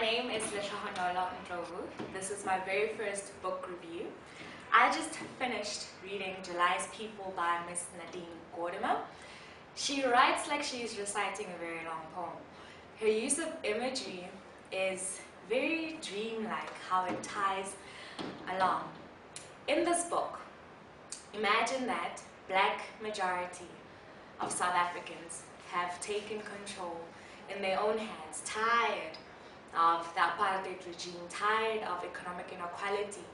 name is Leshahonola Ndlovu. This is my very first book review. I just finished reading July's People by Miss Nadine Gordimer. She writes like she's reciting a very long poem. Her use of imagery is very dreamlike, how it ties along. In this book, imagine that black majority of South Africans have taken control in their own hands, tired of the apartheid regime, tired of economic inequality.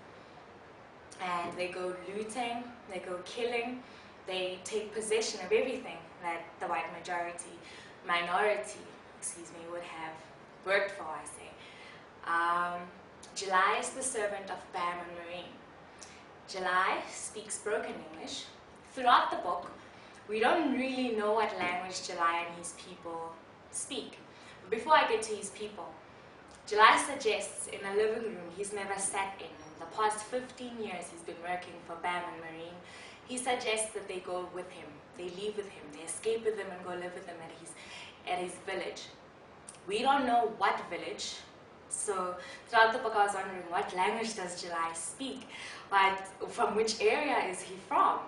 And they go looting, they go killing, they take possession of everything that the white minority, would have worked for, I say. July is the servant of Bam and Marine. July speaks broken English. Throughout the book, we don't really know what language July and his people speak. But before I get to his people, July suggests in a living room he's never sat in. In the past 15 years he's been working for Bam and Marine. He suggests that they go with him, they leave with him, they escape with him and go live with him at his village. We don't know what village, so throughout the book I was wondering what language does July speak, but from which area is he from?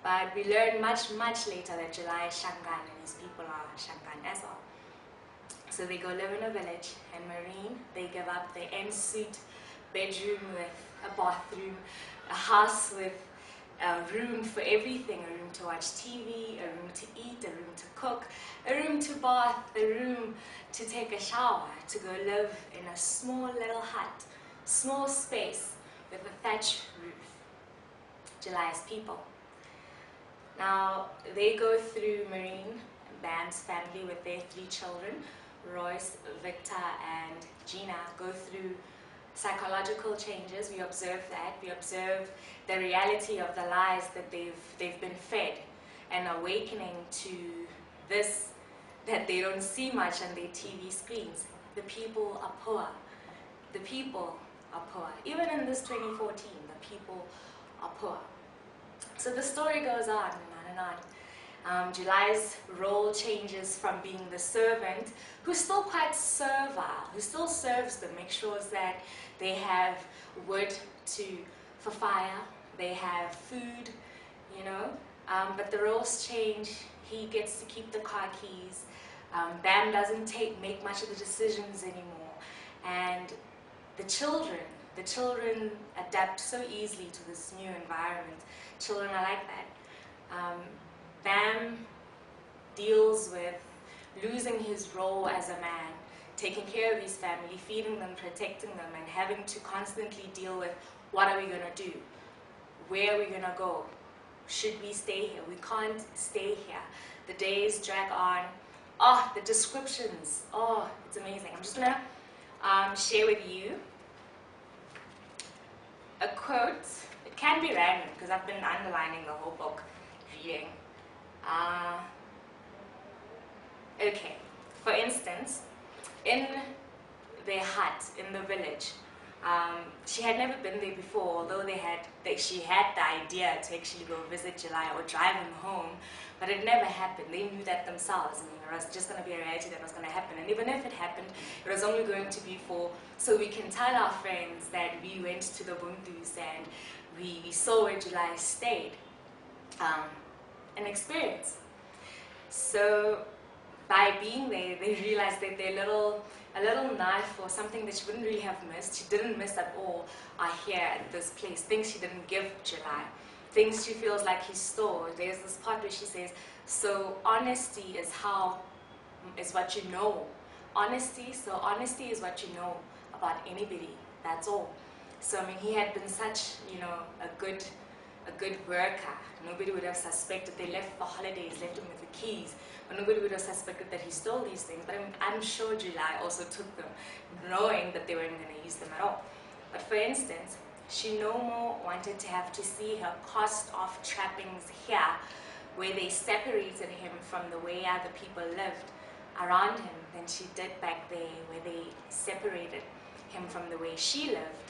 But we learn much later that July is Shangaan and his people are Shangaan as well. So they go live in a village, and Marine, they give up their en-suite bedroom with a bathroom, a house with a room for everything, a room to watch TV, a room to eat, a room to cook, a room to bath, a room to take a shower, to go live in a small little hut, small space with a thatch roof. July's people. Now, they go through Marine, Bam's family with their 3 children, Royce, Victor, and Gina, go through psychological changes. We observe that. We observe the reality of the lies that they've been fed, and awakening to this that they don't see much on their TV screens. The people are poor. The people are poor. Even in this 2014, the people are poor. So the story goes on and on and on. July's role changes from being the servant, who's still quite servile, who still serves them, makes sure that they have wood for fire, they have food, but the roles change. He gets to keep the car keys. Bam doesn't make much of the decisions anymore. And the children adapt so easily to this new environment. Children are like that. Bam deals with losing his role as a man, taking care of his family, feeding them, protecting them, and having to constantly deal with what are we going to do? Where are we going to go? Should we stay here? We can't stay here. The days drag on. Oh, the descriptions. Oh, it's amazing. I'm just going to share with you a quote. It can be random because I've been underlining the whole book reading. Okay, for instance, in their hut in the village, she had never been there before, although she had the idea to actually go visit July or drive him home, but it never happened. They knew that themselves. It was just going to be a reality that was going to happen, and even if it happened, it was only going to be so we can tell our friends that we went to the Buntus and we saw where July stayed. An experience. So by being there, they realized that a little knife or something that she wouldn't really have missed, she didn't miss at all, are here at this place. Things she didn't give July. Things she feels like he stole. There's this part where she says, so honesty is what you know. Honesty is what you know about anybody. That's all. So he had been such, a good worker. Nobody would have suspected. They left for holidays, left him with the keys, but nobody would have suspected that he stole these things. But I'm sure July also took them, knowing that they weren't going to use them at all. But for instance, she no more wanted to have to see her cast-off trappings here, where they separated him from the way other people lived around him, than she did back there, where they separated him from the way she lived.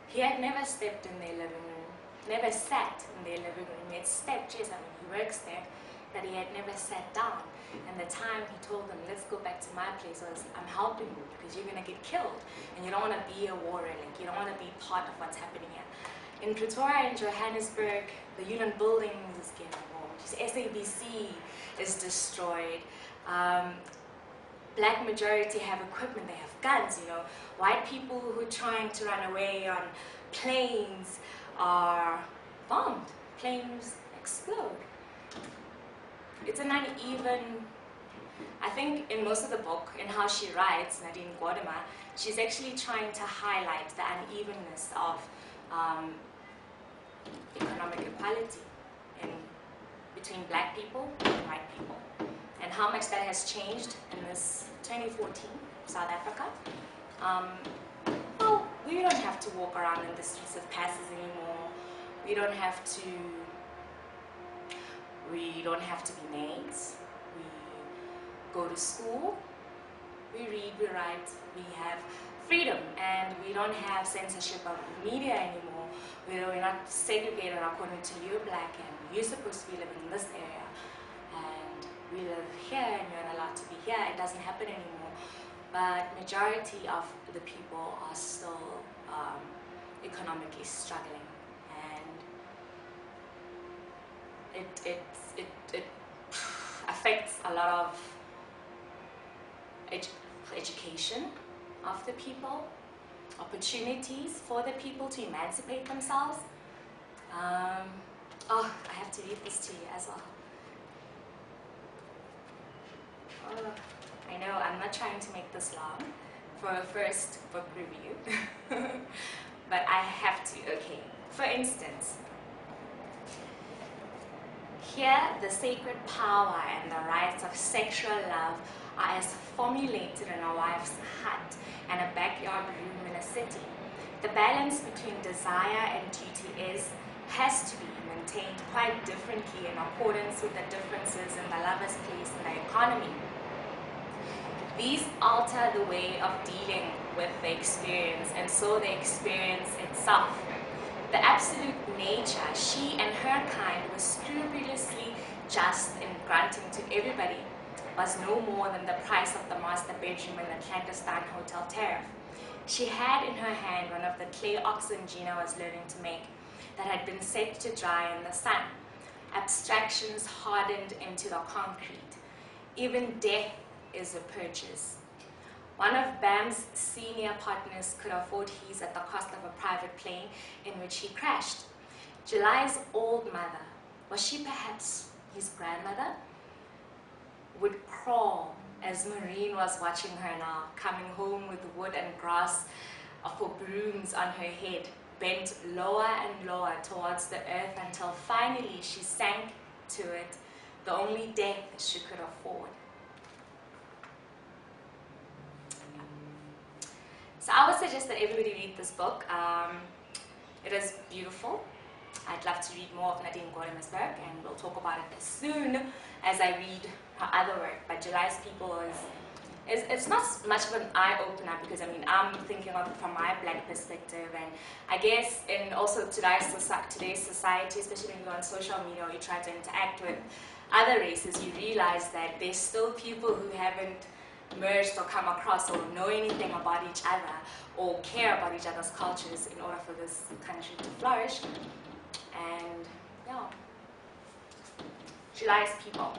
He had never stepped in their living room, never sat in their living room. He had stepped, yes, he works there, that he had never sat down. And the time he told them, let's go back to my place, was, I'm helping you because you're going to get killed. And you don't want to be a war relic. You don't want to be part of what's happening here. In Pretoria and Johannesburg, the Union buildings is getting bombed. SABC is destroyed. Black majority have equipment, they have guns, you know. White people who are trying to run away on planes are bombed. Planes explode. It's an uneven, I think in most of the book, in how she writes, Nadine Gordimer, she's actually trying to highlight the unevenness of economic equality between black people and white people, and how much that has changed in this 2014 South Africa. Well, we don't have to walk around in the streets of passes anymore. We don't have to be maids. We go to school, we read, we write, we have freedom, and we don't have censorship of media anymore. We're not segregated according to you're black and you're supposed to be living in this area, and we live here and you're not allowed to be here. It doesn't happen anymore. But majority of the people are still economically struggling, and it affects a lot of education of the people, opportunities for the people to emancipate themselves. Oh, I have to read this to you as well. Oh, I know I'm not trying to make this long for a first book review, but I have to. Okay, for instance, here the sacred power and the rights of sexual love are as formulated in a wife's hut and a backyard room in a city. The balance between desire and duty has to be maintained quite differently in accordance with the differences in the lover's place in the economy. These alter the way of dealing with the experience, and so the experience itself. The absolute nature, she and her kind were scrupulously just in granting to everybody, was no more than the price of the master bedroom in the clandestine hotel tariff. She had in her hand one of the clay oxen Gina was learning to make that had been set to dry in the sun. Abstractions hardened into the concrete. Even death is a purchase. One of Bam's senior partners could afford his at the cost of a private plane in which he crashed. July's old mother, was she perhaps his grandmother, would crawl as Maureen was watching her now, coming home with wood and grass for brooms on her head, bent lower and lower towards the earth until finally she sank to it, the only death she could afford. So I would suggest that everybody read this book. It is beautiful. I'd love to read more of Nadine Gordimer's work, and we'll talk about it as soon as I read her other work. But July's People it's not much of an eye-opener, because I mean, I'm thinking of it from my black perspective, and I guess in also today's society, especially when you go on social media or you try to interact with other races, you realize that there's still people who haven't merged or come across or know anything about each other or care about each other's cultures in order for this country to flourish. And yeah, July's People.